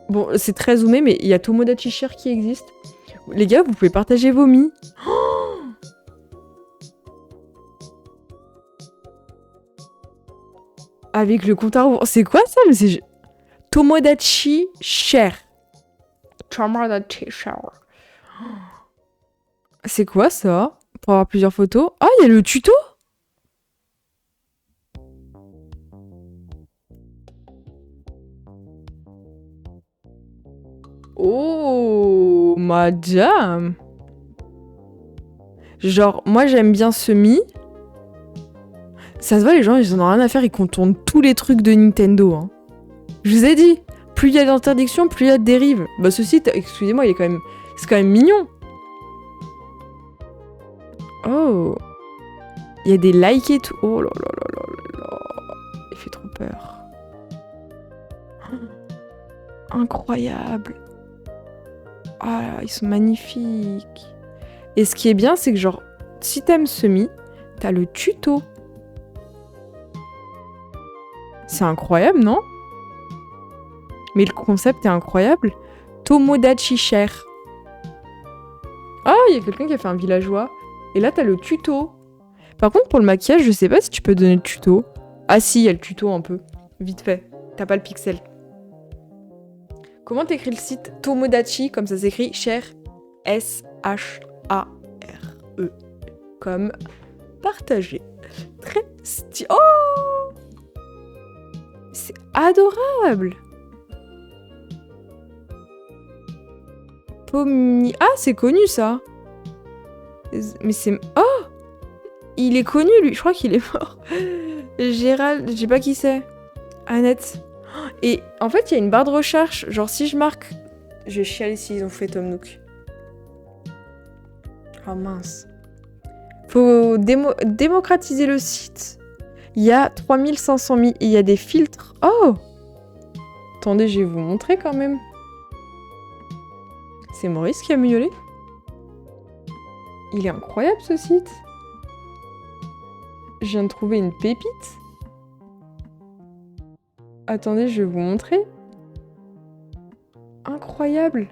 Bon, c'est très zoomé, mais il y a Tomodachi Share qui existe. Les gars, vous pouvez partager vos mi. Avec le compte à rebours. C'est quoi ça? Mais c'est Tomodachi Share. Tomodachi Share. C'est quoi ça? Pour avoir plusieurs photos. Ah, il y a le tuto? Oh, madame. Genre, moi j'aime bien ce Mi. Ça se voit, les gens, ils en ont rien à faire, ils contournent tous les trucs de Nintendo. Hein. Je vous ai dit, plus il y a d'interdictions, plus il y a de dérives. Bah, ce site, excusez-moi, c'est quand même mignon. Oh. Il y a des likes et tout. Oh là là là là là. Il fait trop peur. Incroyable. Ah, ils sont magnifiques. Et ce qui est bien, c'est que genre, si t'aimes ce Mi, t'as le tuto. C'est incroyable, non? Mais le concept est incroyable. Tomodachi Share. Ah, il y a quelqu'un qui a fait un villageois. Et là, t'as le tuto. Par contre, pour le maquillage, je sais pas si tu peux donner le tuto. Ah si, il y a le tuto un peu. Vite fait. T'as pas le pixel. Comment t'écris le site? Tomodachi, comme ça s'écrit, Share. S-H-A-R-E. Comme partager. Très stylé. Oh! C'est adorable. Ah, c'est connu ça. Mais c'est... Oh! Il est connu lui, je crois qu'il est mort. Gérald, je sais pas qui c'est. Annette. Et en fait, il y a une barre de recherche. Genre si je marque... Je vais chialer s'ils ont fait Tom Nook. Oh mince. Faut démocratiser le site. Il y a 3500 000 et il y a des filtres. Oh! Attendez, je vais vous montrer quand même. C'est Maurice qui a miaulé. Il est incroyable ce site. Je viens de trouver une pépite. Attendez, je vais vous montrer. Incroyable.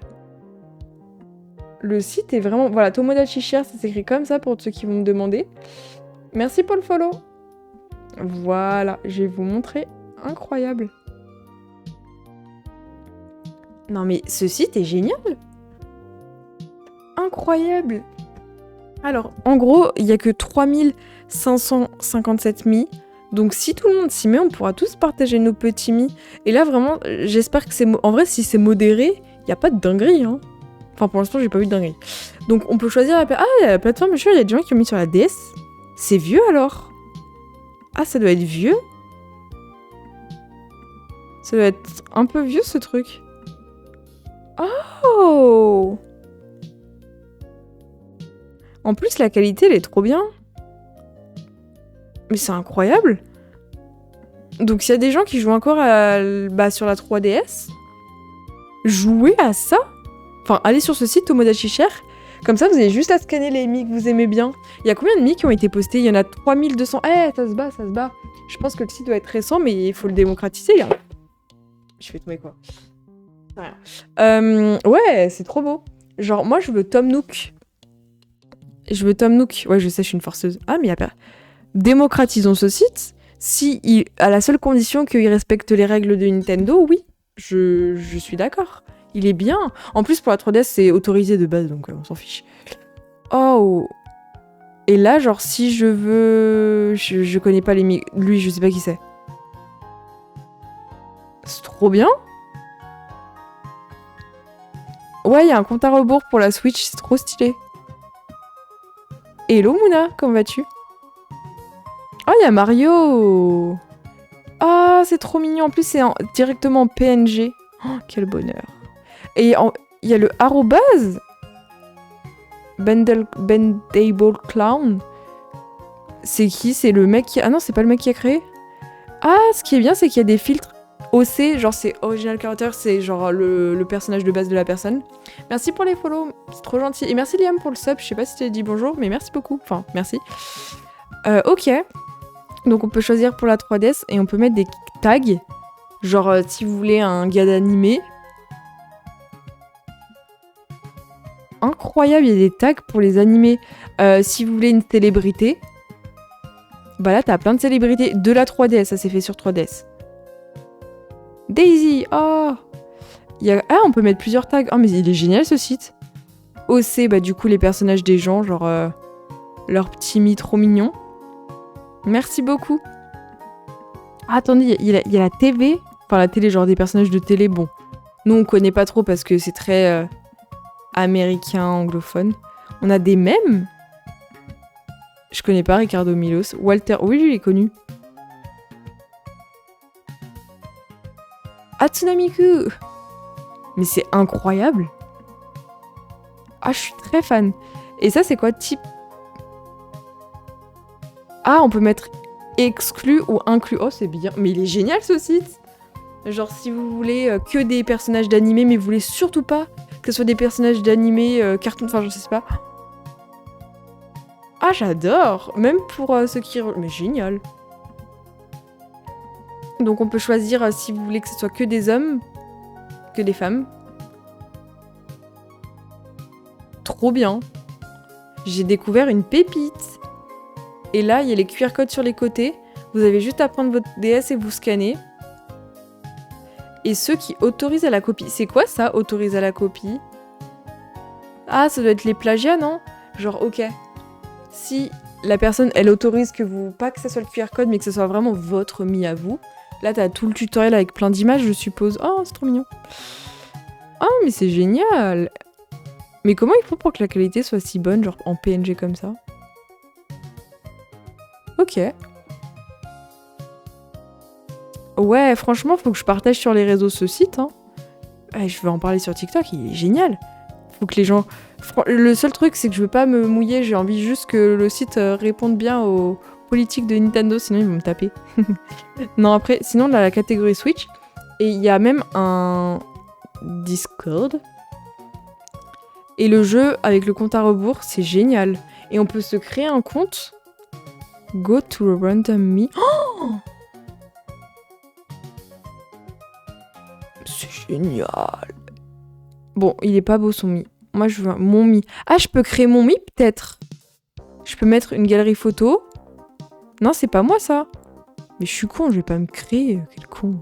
Le site est vraiment... Voilà, Tomodachi Share, ça s'écrit comme ça pour ceux qui vont me demander. Merci pour le follow. Voilà, je vais vous montrer. Incroyable. Non mais ce site est génial. Incroyable. Alors, en gros, il n'y a que 3557 mi. Donc si tout le monde s'y met, on pourra tous partager nos petits mi. Et là, vraiment, j'espère que c'est... En vrai, si c'est modéré, il n'y a pas de dinguerie. Hein. Enfin, pour l'instant, j'ai pas vu de dinguerie. Donc, on peut choisir la... Ah, il y a la plateforme, je suis sûr, il y a des gens qui ont mis sur la DS. C'est vieux, alors? Ah, ça doit être vieux? Ça doit être un peu vieux, ce truc. Oh! En plus, la qualité, elle est trop bien. Mais c'est incroyable. Donc, s'il y a des gens qui jouent encore sur la 3DS, jouez à ça. Enfin, allez sur ce site, Tomodachi Share. Comme ça, vous avez juste à scanner les mi que vous aimez bien. Il y a combien de mi qui ont été postés? Il y en a 3200. Eh, ça se bat, ça se bat. Je pense que le site doit être récent, mais il faut le démocratiser. Hein. Je fais tomber quoi? Ouais, c'est trop beau. Genre, moi, je veux Tom Nook. Je veux Tom Nook. Ouais, je sais, je suis une forceuse. Ah, mais il y a pas... Démocratisons ce site. À la seule condition qu'il respecte les règles de Nintendo, oui. Je suis d'accord. Il est bien. En plus, pour la 3DS, c'est autorisé de base, donc on s'en fiche. Oh. Et là, genre, si je veux... Je connais pas les... Lui, je sais pas qui c'est. C'est trop bien. Ouais, il y a un compte à rebours pour la Switch, c'est trop stylé. Hello Mouna, comment vas-tu? Oh, il y a Mario. Ah, c'est trop mignon. En plus, c'est directement en PNG. Oh, quel bonheur. Et il y a le arrobase. Bendable Clown. C'est qui? C'est le mec qui... Ah non, c'est pas le mec qui a créé. Ah, ce qui est bien, c'est qu'il y a des filtres OC. Genre, c'est Original Character. C'est genre le personnage de base de la personne. Merci pour les follows. C'est trop gentil. Et merci Liam pour le sub. Je sais pas si tu as dit bonjour, mais merci beaucoup. Enfin, merci. Ok. Donc, on peut choisir pour la 3DS et on peut mettre des tags. Genre, si vous voulez un gars d'animé. incroyable, il y a des tags pour les animés. Si vous voulez une célébrité, bah là, t'as plein de célébrités. De la 3DS, ça s'est fait sur 3DS. Daisy, oh Ah, on peut mettre plusieurs tags. Oh, mais il est génial, ce site. OC, bah du coup, les personnages des gens, genre leur petit mi trop mignon. Merci beaucoup. Ah, attendez, il y a la TV. Enfin, la télé, genre des personnages de télé, bon. Nous, on connaît pas trop parce que c'est très américain, anglophone. On a des mèmes. Je connais pas Ricardo Milos. Walter, oui, lui, il est connu. Hatsune-Miku. Mais c'est incroyable. Ah, je suis très fan. Et ça, c'est quoi, type... Ah, on peut mettre exclu ou inclus. Oh, c'est bien. Mais il est génial, ce site. Genre, si vous voulez que des personnages d'animé, mais vous voulez surtout pas que ce soit des personnages d'animé, cartoon, enfin, je sais pas. Ah, j'adore. Même pour ceux qui... Mais génial. Donc, on peut choisir si vous voulez que ce soit que des hommes, que des femmes. Trop bien. J'ai découvert une pépite. Et là, il y a les QR codes sur les côtés. Vous avez juste à prendre votre DS et vous scanner. Et ceux qui autorisent à la copie. C'est quoi ça, autorise à la copie? Ah, ça doit être les plagiats, non? Genre, ok. Si la personne, elle autorise que vous... Pas que ça soit le QR code, mais que ce soit vraiment votre mis à vous. Là, t'as tout le tutoriel avec plein d'images, je suppose. Oh, c'est trop mignon. Oh, mais c'est génial. Mais comment il faut pour que la qualité soit si bonne, genre en PNG comme ça? Ok. Ouais, franchement, faut que je partage sur les réseaux ce site. Hein. Ouais, je vais en parler sur TikTok, il est génial. Faut que les gens... Le seul truc, c'est que je veux pas me mouiller, j'ai envie juste que le site réponde bien aux politiques de Nintendo, sinon ils vont me taper. Non, après, sinon, on a la catégorie Switch. Et il y a même un Discord. Et le jeu, avec le compte à rebours, c'est génial. Et on peut se créer un compte. Go to a random me. Oh, c'est génial. Bon, il est pas beau son mi. Moi, je veux mon mi. Ah, je peux créer mon mi, peut-être. Je peux mettre une galerie photo. Non, c'est pas moi, ça. Mais je suis con, je vais pas me créer. Quel con.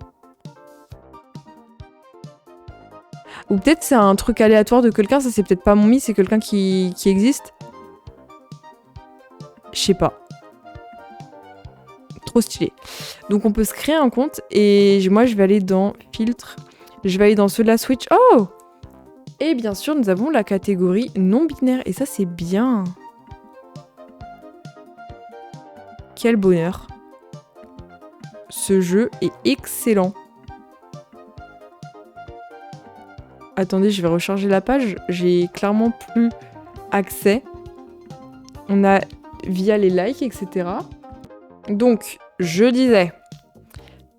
Ou peut-être c'est un truc aléatoire de quelqu'un. Ça, c'est peut-être pas mon mi, c'est quelqu'un qui existe. Je sais pas. Trop stylé. Donc, on peut se créer un compte. Et moi, je vais aller dans filtre. Je vais aller dans ceux de la Switch. Oh! Et bien sûr, nous avons la catégorie non-binaire. Et ça, c'est bien. Quel bonheur. Ce jeu est excellent. Attendez, je vais recharger la page. J'ai clairement plus accès. On a via les likes, etc. Donc, je disais...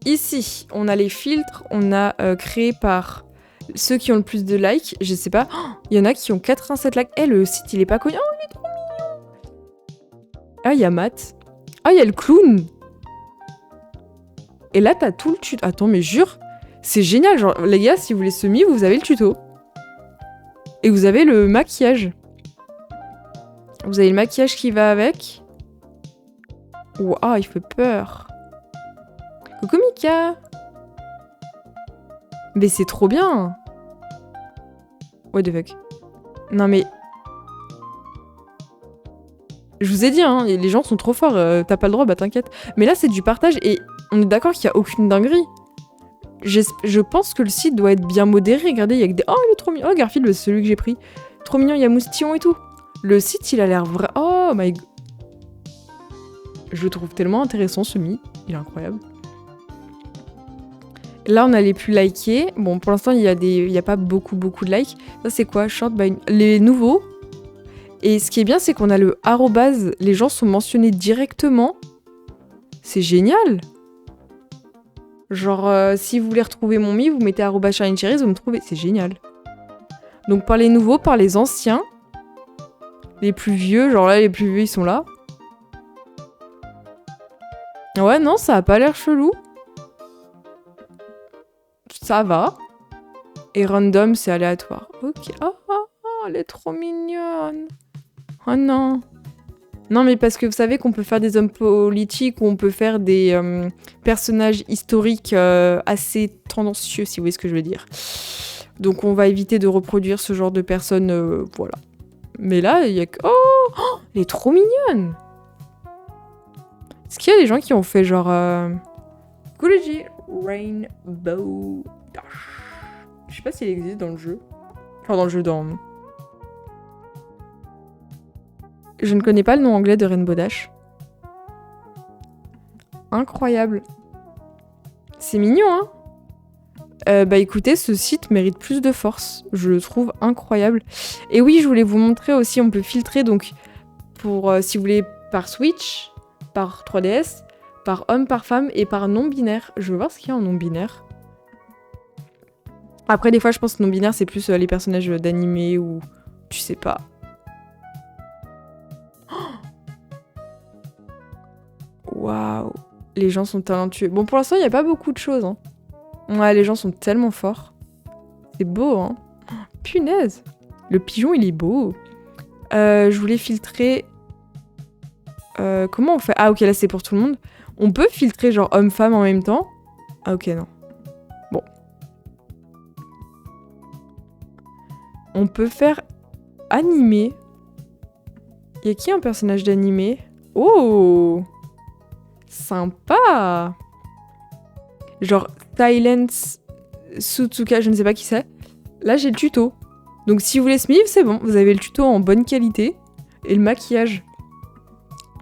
Ici, on a les filtres. On a créé par... Ceux qui ont le plus de likes, je sais pas. Il y en a qui ont 87 likes. Eh, le site, il est pas connu. Oh, il est trop mignon. Ah, il y a Matt. Ah, il y a le clown. Et là, t'as tout le tuto. Attends, mais jure, c'est génial. Genre, les gars, si vous voulez semi, vous avez le tuto. Et vous avez le maquillage. Vous avez le maquillage qui va avec. Waouh, il fait peur. Coucou Mika. Mais c'est trop bien. What the fuck. Non mais... Je vous ai dit, hein, les gens sont trop forts. T'as pas le droit, bah t'inquiète. Mais là, c'est du partage et on est d'accord qu'il y a aucune dinguerie. Je pense que le site doit être bien modéré. Regardez, il y a que des... Oh, il est trop mignon. Oh, Garfield, c'est celui que j'ai pris. Trop mignon, il y a Moustillon et tout. Le site, il a l'air vrai... Oh my... Je le trouve tellement intéressant, ce mi. Il est incroyable. Là, on a les plus likés. Bon, pour l'instant, il y a pas beaucoup de likes. Ça, c'est quoi? Short by... Les nouveaux. Et ce qui est bien, c'est qu'on a le arrobase. Les gens sont mentionnés directement. C'est génial. Genre, si vous voulez retrouver mon mi, vous mettez arrobase @shinycherries, vous me trouvez. C'est génial. Donc, par les nouveaux, par les anciens. Les plus vieux. Genre là, les plus vieux, ils sont là. Ouais, non, ça a pas l'air chelou. Ça va. Et random, c'est aléatoire. Ok. elle est trop mignonne. Oh non. Non, mais parce que vous savez qu'on peut faire des hommes politiques ou on peut faire des personnages historiques assez tendancieux, si vous voyez ce que je veux dire. Donc on va éviter de reproduire ce genre de personnes, voilà. Mais là, il y a que... Oh, elle est trop mignonne. Est-ce qu'il y a des gens qui ont fait genre... Coology Rainbow Dash. Je sais pas s'il existe dans le jeu. Enfin, dans le jeu, dans... Je ne connais pas le nom anglais de Rainbow Dash. Incroyable. C'est mignon, hein. Bah écoutez, ce site mérite plus de force. Je le trouve incroyable. Et oui, je voulais vous montrer aussi, on peut filtrer donc pour, si vous voulez, par Switch, par 3DS, par homme, par femme et par non-binaire. Je veux voir ce qu'il y a en non-binaire. Après, des fois, je pense que non-binaire, c'est plus les personnages d'animé ou... Tu sais pas. Waouh. Les gens sont talentueux. Bon, pour l'instant, il n'y a pas beaucoup de choses. Hein. Ouais, les gens sont tellement forts. C'est beau, hein. Punaise. Le pigeon, il est beau. Je voulais filtrer... comment on fait? Ah, ok, là, c'est pour tout le monde. On peut filtrer genre homme-femme en même temps? Ah, ok, non. Bon. On peut faire animé. Y a qui un personnage d'animé? Oh! Sympa! Genre Silence Sutsuka, je ne sais pas qui c'est. Là, j'ai le tuto. Donc si vous voulez Smith, c'est bon. Vous avez le tuto en bonne qualité. Et le maquillage.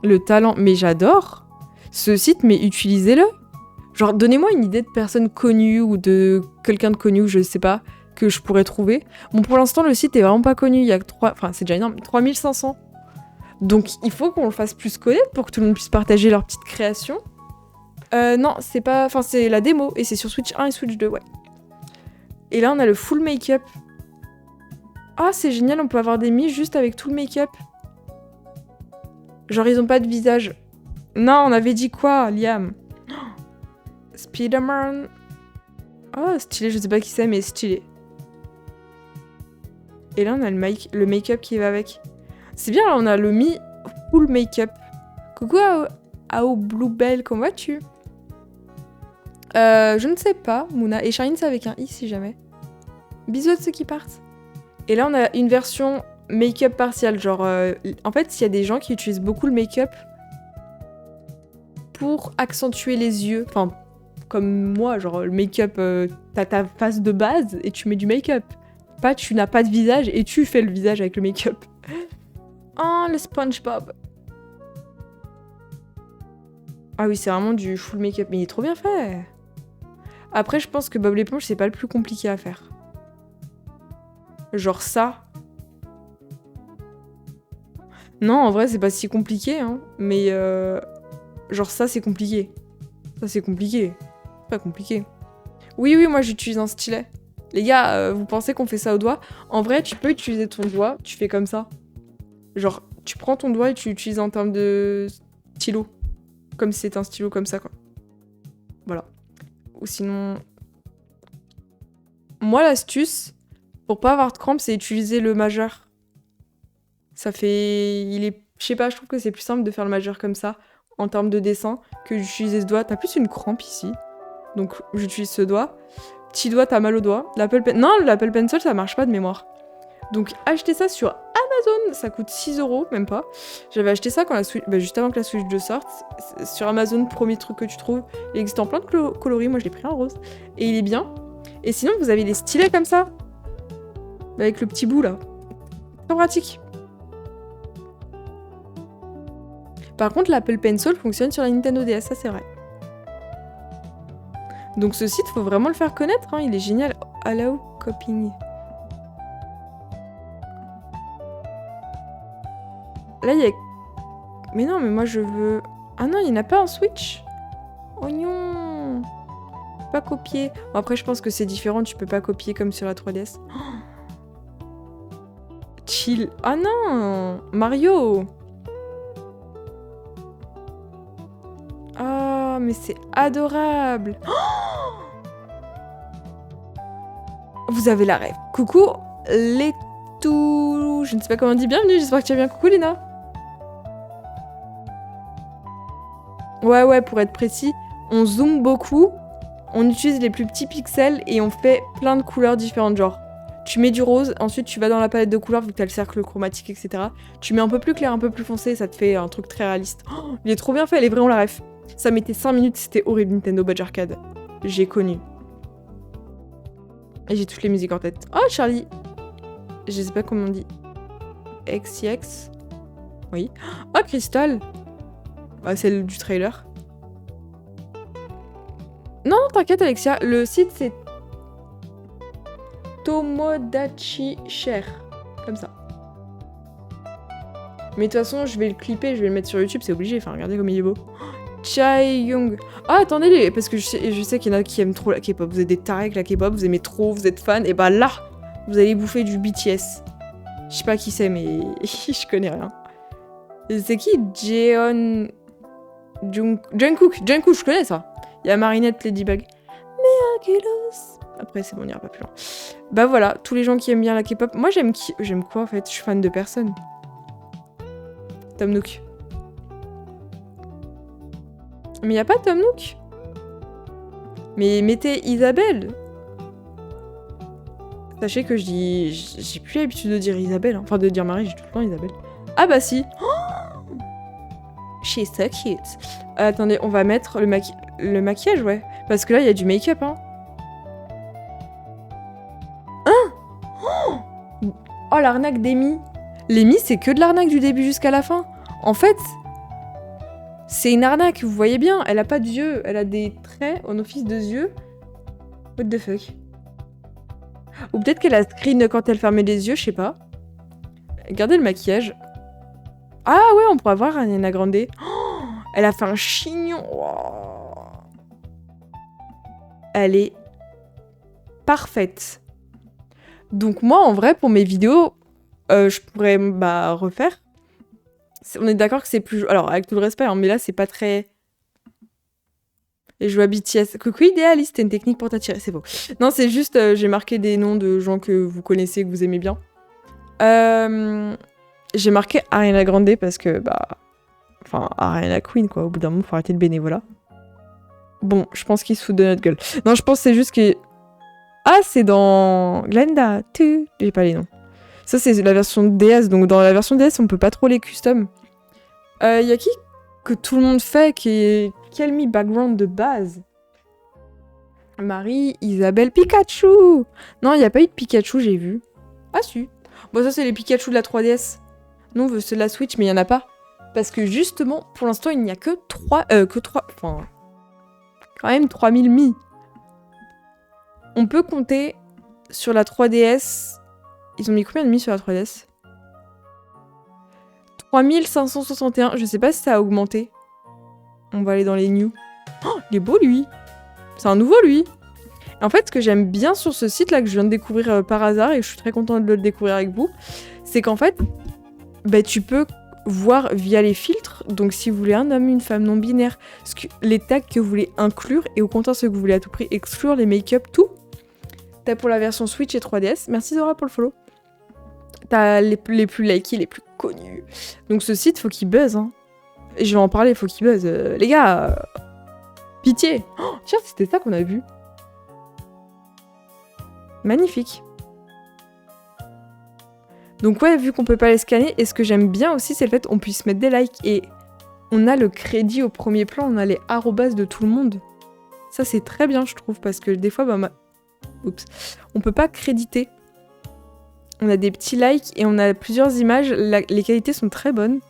Le talent. Mais j'adore ce site, mais utilisez-le. Genre, donnez-moi une idée de personne connue ou de quelqu'un de connu, je sais pas, que je pourrais trouver. Bon, pour l'instant, le site est vraiment pas connu. Il y a 3... Enfin, c'est déjà énorme. 3500. Donc, il faut qu'on le fasse plus connaître pour que tout le monde puisse partager leur petite création. Non, c'est pas... Enfin, c'est la démo. Et c'est sur Switch 1 et Switch 2, ouais. Et là, on a le full make-up. Ah, c'est génial, on peut avoir des mi juste avec tout le make-up. Genre, ils ont pas de visage. Non, on avait dit quoi, Liam? Spider-Man. Oh, stylé, je sais pas qui c'est, mais stylé. Et là, on a le make-up qui va avec. C'est bien, là, on a le mi full make-up. Coucou Ao Bluebell, comment vas-tu? Je ne sais pas, Mouna. Et Shine, c'est avec un i si jamais. Bisous à ceux qui partent. Et là, on a une version make-up partial. Genre, en fait, il y a des gens qui utilisent beaucoup le make-up pour accentuer les yeux. Enfin, comme moi, genre, le make-up, t'as ta face de base et tu mets du make-up. Pas, tu n'as pas de visage et tu fais le visage avec le make-up. Oh, le SpongeBob. Ah oui, c'est vraiment du full make-up. Mais il est trop bien fait. Après, je pense que Bob l'éponge, c'est pas le plus compliqué à faire. Genre ça. Non, en vrai, c'est pas si compliqué, hein. Mais genre ça, c'est compliqué. Ça, c'est compliqué. Pas compliqué. Oui, oui, moi, j'utilise un stylet. Les gars, vous pensez qu'on fait ça au doigt? En vrai, tu peux utiliser ton doigt, tu fais comme ça. Genre, tu prends ton doigt et tu l'utilises en termes de stylo. Comme si c'était un stylo comme ça, quoi. Voilà. Ou sinon... Moi, l'astuce, pour pas avoir de crampes, c'est utiliser le majeur. Ça fait... Il est... Je sais pas, je trouve que c'est plus simple de faire le majeur comme ça, en termes de dessin, que d'utiliser ce doigt. T'as plus une crampe ici. Donc, j'utilise ce doigt. Petit doigt, t'as mal au doigt. Non, l'Apple Pencil, ça marche pas de mémoire. Donc, achetez ça sur Amazon. Ça coûte 6 €, même pas. J'avais acheté ça quand la Switch... juste avant que la Switch 2 sorte. Sur Amazon, premier truc que tu trouves. Il existe en plein de coloris. Moi, je l'ai pris en rose. Et il est bien. Et sinon, vous avez des stylets comme ça. Avec le petit bout, là. Très pratique. Par contre, l'Apple Pencil fonctionne sur la Nintendo DS, ça c'est vrai. Donc ce site, faut vraiment le faire connaître, hein, il est génial. Allow copying. Là, il y a... Mais non, mais moi je veux... Ah non, il n'y en a pas en Switch. Oh non. Pas copier. Bon, après, je pense que c'est différent, tu peux pas copier comme sur la 3DS. Oh. Chill. Ah non, Mario. Oh, mais c'est adorable. Oh, vous avez la rêve. Coucou les tout. Je ne sais pas comment on dit bienvenue, j'espère que tu vas bien. Coucou Léna. Ouais, pour être précis, on zoome beaucoup, on utilise les plus petits pixels et on fait plein de couleurs différentes, genre tu mets du rose, ensuite tu vas dans la palette de couleurs vu que t'as le cercle chromatique, etc. Tu mets un peu plus clair, un peu plus foncé, ça te fait un truc très réaliste. Oh, il est trop bien fait, elle est vraiment la ref. Ça mettait 5 minutes, c'était horrible Nintendo Badge Arcade. J'ai connu. Et j'ai toutes les musiques en tête. Oh Charlie. Je sais pas comment on dit. XCX. Oui. Oh Crystal. Bah, celle du trailer. Non, t'inquiète Alexia, le site c'est Tomodachi Cher. Comme ça. Mais de toute façon, je vais le clipper, je vais le mettre sur YouTube, c'est obligé. Enfin, regardez comme il est beau. Chae Young. Ah, attendez, parce que je sais qu'il y en a qui aiment trop la K-pop. Vous êtes des tarés avec la K-pop, vous aimez trop, vous êtes fans. Et bah là, vous allez bouffer du BTS. Je sais pas qui c'est, mais je connais rien. C'est qui Jeon... Jungkook, je connais ça. Il y a Marinette, Ladybug. Après, c'est bon, on ira pas plus loin. Bah voilà, tous les gens qui aiment bien la K-pop. Moi, j'aime quoi en fait? Je suis fan de personne. Tom Nook. Mais y a pas Tom Nook. Mais mettez Isabelle. Sachez que j'ai plus l'habitude de dire Isabelle. Hein. Enfin, de dire Marie, j'ai tout le temps Isabelle. Ah bah si. Oh, she's so cute. Attendez, on va mettre le maquillage, ouais. Parce que là, il y a du make-up, hein. Oh, l'arnaque d'Amy. L'Amy, c'est que de l'arnaque du début jusqu'à la fin. En fait, c'est une arnaque, vous voyez bien. Elle a pas d'yeux, elle a des traits en office de yeux. What the fuck. Ou peut-être qu'elle a screen quand elle fermait les yeux, je sais pas. Regardez le maquillage. Ah ouais, on pourra voir Ariana Grande. Oh, elle a fait un chignon. Oh. Elle est parfaite. Donc moi, en vrai, pour mes vidéos, je pourrais refaire. On est d'accord que c'est plus... Alors, avec tout le respect, hein, mais là, c'est pas très... Et je vois BTS. Coucou idéaliste, c'est une technique pour t'attirer, c'est beau. Non, c'est juste, j'ai marqué des noms de gens que vous connaissez, que vous aimez bien. J'ai marqué Ariana Grande parce que, enfin, Ariana Queen, quoi. Au bout d'un moment, faut arrêter le bénévolat. Bon, je pense qu'ils se foutent de notre gueule. Non, je pense que c'est juste que... Ah, c'est dans Glenda. J'ai pas les noms. Ça, c'est la version DS. Donc, dans la version DS, on peut pas trop les custom. Y a qui que tout le monde fait qui est... Quel mi background de base? Marie, Isabelle, Pikachu. Non, il n'y a pas eu de Pikachu, j'ai vu. Ah si. Bon, ça, c'est les Pikachu de la 3DS. Non, c'est de la Switch, mais il n'y en a pas. Parce que justement, pour l'instant, il n'y a que 3... Enfin... Quand même 3000 mi. On peut compter sur la 3DS... Ils ont mis combien de mi sur la 3DS? 3561. Je sais pas si ça a augmenté. On va aller dans les news. Oh, il est beau, lui. C'est un nouveau, lui. En fait, ce que j'aime bien sur ce site-là, que je viens de découvrir par hasard, et je suis très contente de le découvrir avec vous, c'est qu'en fait, tu peux voir via les filtres, donc si vous voulez un homme, une femme non binaire, les tags que vous voulez inclure, et au contraire, ce que vous voulez à tout prix exclure, les make-up, tout. T'as pour la version Switch et 3DS. Merci Zora pour le follow. T'as les plus likés, les plus connus. Donc ce site, faut qu'il buzz, hein. Et je vais en parler, faut qu'il buzz. Les gars, pitié. Oh, tiens, c'était ça qu'on a vu. Magnifique. Donc ouais, vu qu'on peut pas les scanner, et ce que j'aime bien aussi, c'est le fait qu'on puisse mettre des likes. Et on a le crédit au premier plan, on a les arrobas de tout le monde. Ça, c'est très bien, je trouve, parce que des fois, oups, on peut pas créditer. On a des petits likes et on a plusieurs images. Les qualités sont très bonnes.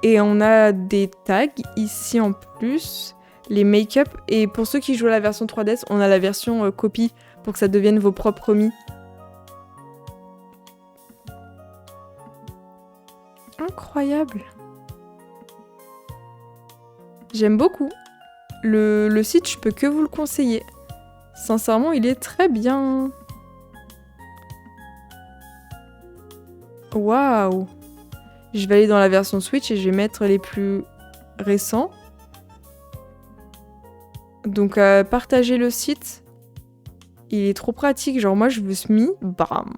Et on a des tags ici en plus, les make-up. Et pour ceux qui jouent à la version 3DS, on a la version copie pour que ça devienne vos propres mi. Incroyable. J'aime beaucoup. Le site, je peux que vous le conseiller. Sincèrement, il est très bien. Waouh! Je vais aller dans la version Switch et je vais mettre les plus récents. Donc, partagez le site. Il est trop pratique. Genre, moi, je veux ce Mi, bam.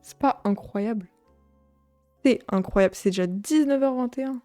C'est pas incroyable. C'est incroyable. C'est déjà 19h21.